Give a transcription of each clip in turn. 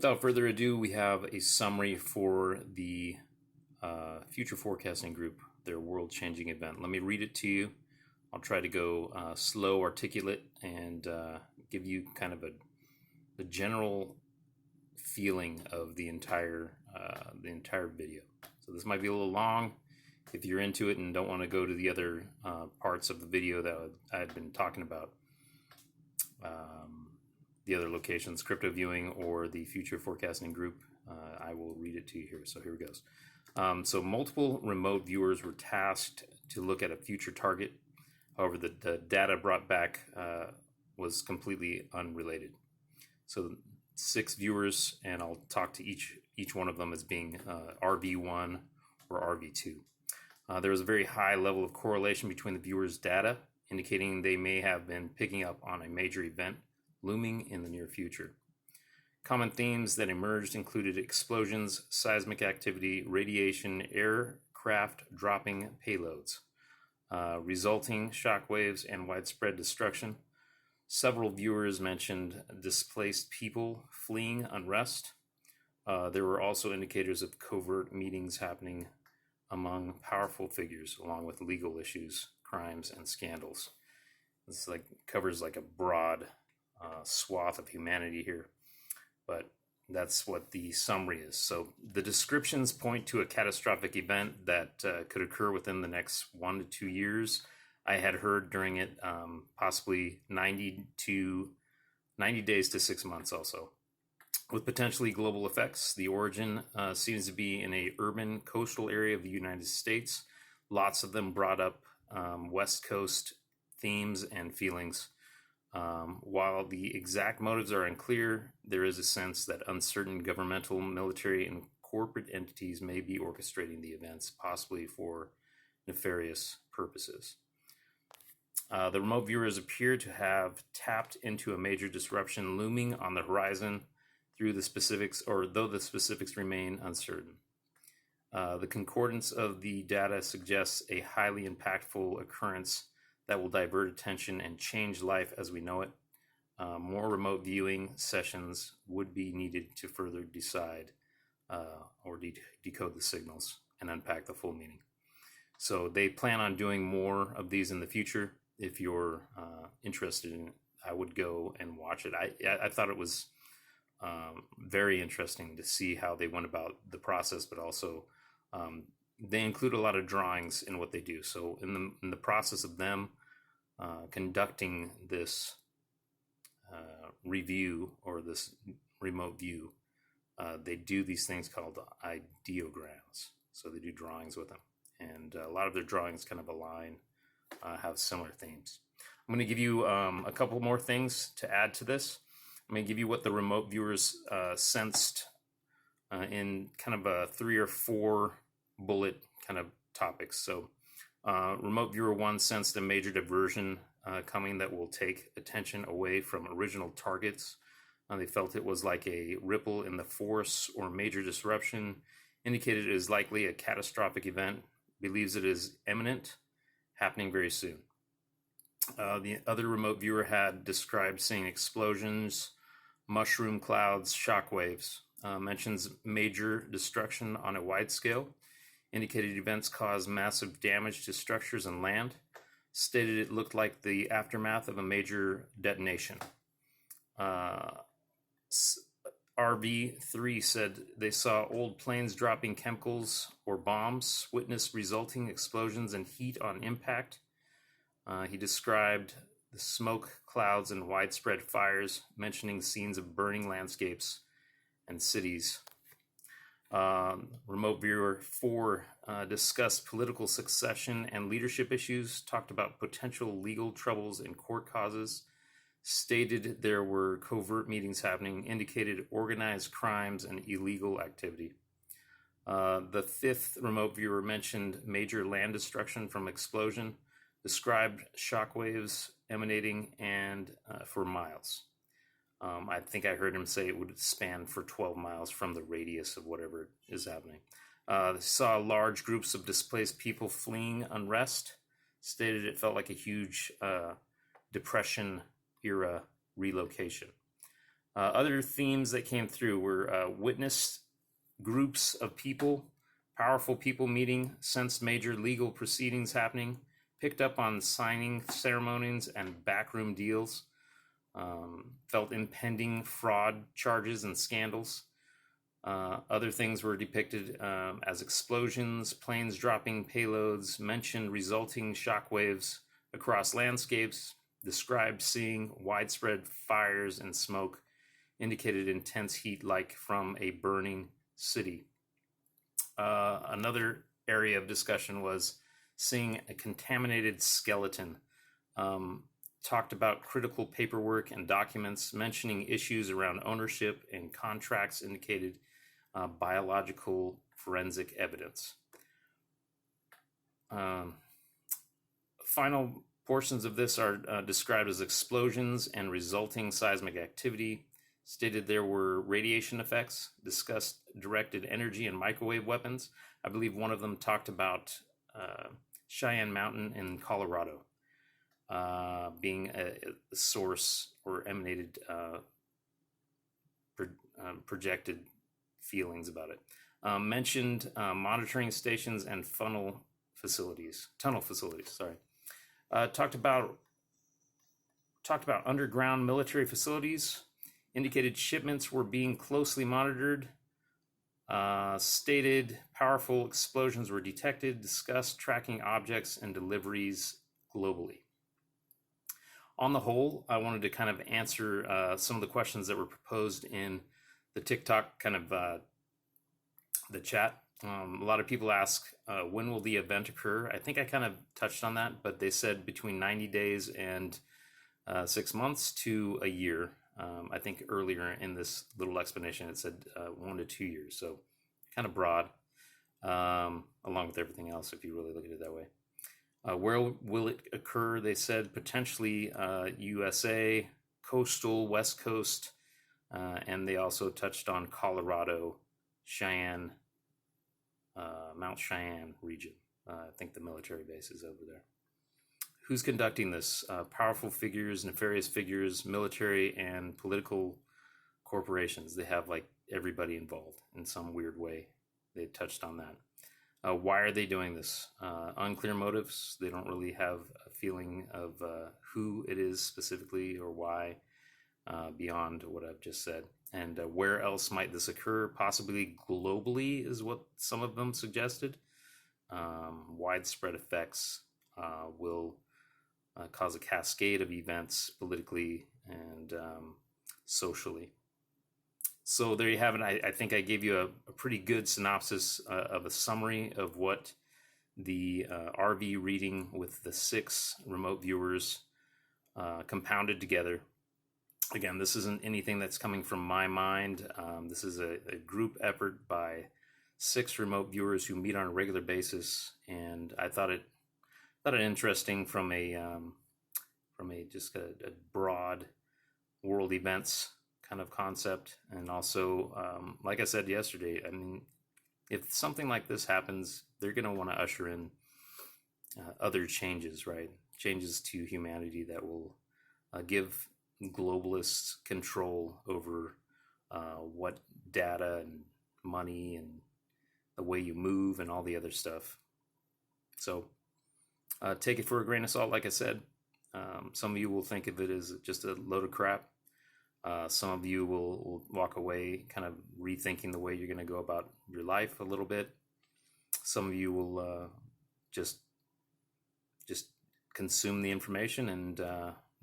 Without further ado, we have a summary for the Future Forecasting Group, their world-changing event. Let me read it to you. I'll try to go slow, articulate, and give you kind of the general feeling of the entire video. So this might be a little long. If you're into it and don't want to go to the other parts of the video that I had been talking about, the other locations, crypto viewing or the Future Forecasting Group, I will read it to you here. So here it goes. So multiple remote viewers were tasked to look at a future target. However, the data brought back was completely unrelated. So 6 viewers, and I'll talk to each one of them as being RV1 or RV2. There was a very high level of correlation between the viewers' data, indicating they may have been picking up on a major event looming in the near future. Common themes that emerged included explosions, seismic activity, radiation, aircraft dropping payloads, resulting shockwaves, and widespread destruction. Several viewers mentioned displaced people fleeing unrest. There were also indicators of covert meetings happening among powerful figures, along with legal issues, crimes, and scandals. This covers like a broad swath of humanity here, but that's what the summary is. So the descriptions point to a catastrophic event that could occur within the next 1 to 2 years. I had heard during it possibly 90 days to 6 months also, with potentially global effects. The origin seems to be in a urban coastal area of the United States. Lots of them brought up West Coast themes and feelings. While the exact motives are unclear, there is a sense that uncertain governmental, military, and corporate entities may be orchestrating the events, possibly for nefarious purposes. The remote viewers appear to have tapped into a major disruption looming on the horizon through the specifics, or though the specifics remain uncertain. The concordance of the data suggests a highly impactful occurrence that will divert attention and change life as we know it. More remote viewing sessions would be needed to further decide or decode the signals and unpack the full meaning. So they plan on doing more of these in the future. If you're interested in it, I would go and watch it. I thought it was very interesting to see how they went about the process, but also they include a lot of drawings in what they do. So in the process of them conducting this review or this remote view, they do these things called ideograms. So they do drawings with them, and a lot of their drawings kind of align, have similar themes. I'm going to give you a couple more things to add to this. I'm going to give you what the remote viewers sensed in kind of a 3 or 4 bullet kind of topics. So remote viewer 1 sensed a major diversion coming that will take attention away from original targets. They felt it was like a ripple in the force or major disruption, indicated it is likely a catastrophic event, believes it is imminent, happening very soon. The other remote viewer had described seeing explosions, mushroom clouds, shockwaves, mentions major destruction on a wide scale, indicated events caused massive damage to structures and land, stated it looked like the aftermath of a major detonation. RV3 said they saw old planes dropping chemicals or bombs, witnessed resulting explosions and heat on impact. He described the smoke clouds and widespread fires, mentioning scenes of burning landscapes and cities. Remote viewer 4 discussed political succession and leadership issues, talked about potential legal troubles and court causes, stated there were covert meetings happening, indicated organized crimes and illegal activity. The 5th remote viewer mentioned major land destruction from explosion, described shockwaves emanating and for miles. I think I heard him say it would span for 12 miles from the radius of whatever is happening. Saw large groups of displaced people fleeing unrest. Stated it felt like a huge Depression era relocation. Other themes that came through were witnessed groups of people, powerful people meeting, sensed major legal proceedings happening, picked up on signing ceremonies and backroom deals, felt impending fraud charges and scandals. Other things were depicted as explosions, planes dropping payloads, mentioned resulting shockwaves across landscapes, described seeing widespread fires and smoke, indicated intense heat like from a burning city. Another area of discussion was seeing a contaminated skeleton. Talked about critical paperwork and documents, mentioning issues around ownership and contracts, indicated biological forensic evidence. Final portions of this are described as explosions and resulting seismic activity, stated there were radiation effects, discussed directed energy and microwave weapons. I believe one of them talked about Cheyenne Mountain in Colorado being a source or emanated projected feelings about it. Mentioned monitoring stations and tunnel facilities. Talked about underground military facilities. Indicated shipments were being closely monitored. Stated powerful explosions were detected. Discussed tracking objects and deliveries globally. On the whole, I wanted to kind of answer some of the questions that were proposed in the TikTok kind of the chat. A lot of people ask, when will the event occur? I think I kind of touched on that, but they said between 90 days and 6 months to a year. I think earlier in this little explanation, it said 1 to 2 years. So kind of broad, along with everything else, if you really look at it that way. Where will it occur? They said potentially USA, coastal, West Coast, and they also touched on Colorado, Cheyenne, Mount Cheyenne region. I think the military base is over there. Who's conducting this? Powerful figures, nefarious figures, military and political corporations. They have like everybody involved in some weird way. They touched on that. Why are they doing this? Unclear motives. They don't really have a feeling of who it is specifically or why, beyond what I've just said. And where else might this occur? Possibly globally is what some of them suggested. Widespread effects will cause a cascade of events politically and socially. So there you have it. I think I gave you a pretty good synopsis of a summary of what the RV reading with the 6 remote viewers compounded together. Again, this isn't anything that's coming from my mind. This is a group effort by 6 remote viewers who meet on a regular basis, and I thought it interesting from a just a broad world events kind of concept, and also like I said yesterday, I mean, if something like this happens, they're going to want to usher in other changes, right? Changes to humanity that will give globalists control over what data and money and the way you move and all the other stuff. So take it for a grain of salt, like I said. Some of you will think of it as just a load of crap. Some of you will walk away kind of rethinking the way you're going to go about your life a little bit. Some of you will just consume the information and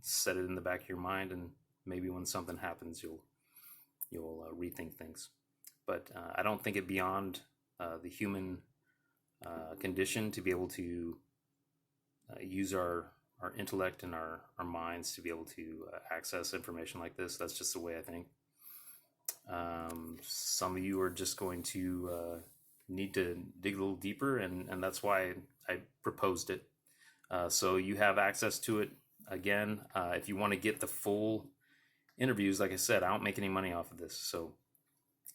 set it in the back of your mind, and maybe when something happens, you'll rethink things. But I don't think it beyond the human condition to be able to use our intellect and our minds to be able to access information like this. That's just the way I think. Some of you are just going to need to dig a little deeper, and that's why I proposed it. So you have access to it. Again, if you want to get the full interviews, like I said, I don't make any money off of this, so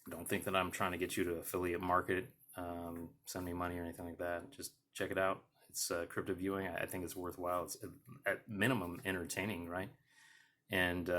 don't think that I'm trying to get you to affiliate market, send me money or anything like that. Just check it out. It's crypto viewing. I think it's worthwhile. It's at minimum entertaining, right? And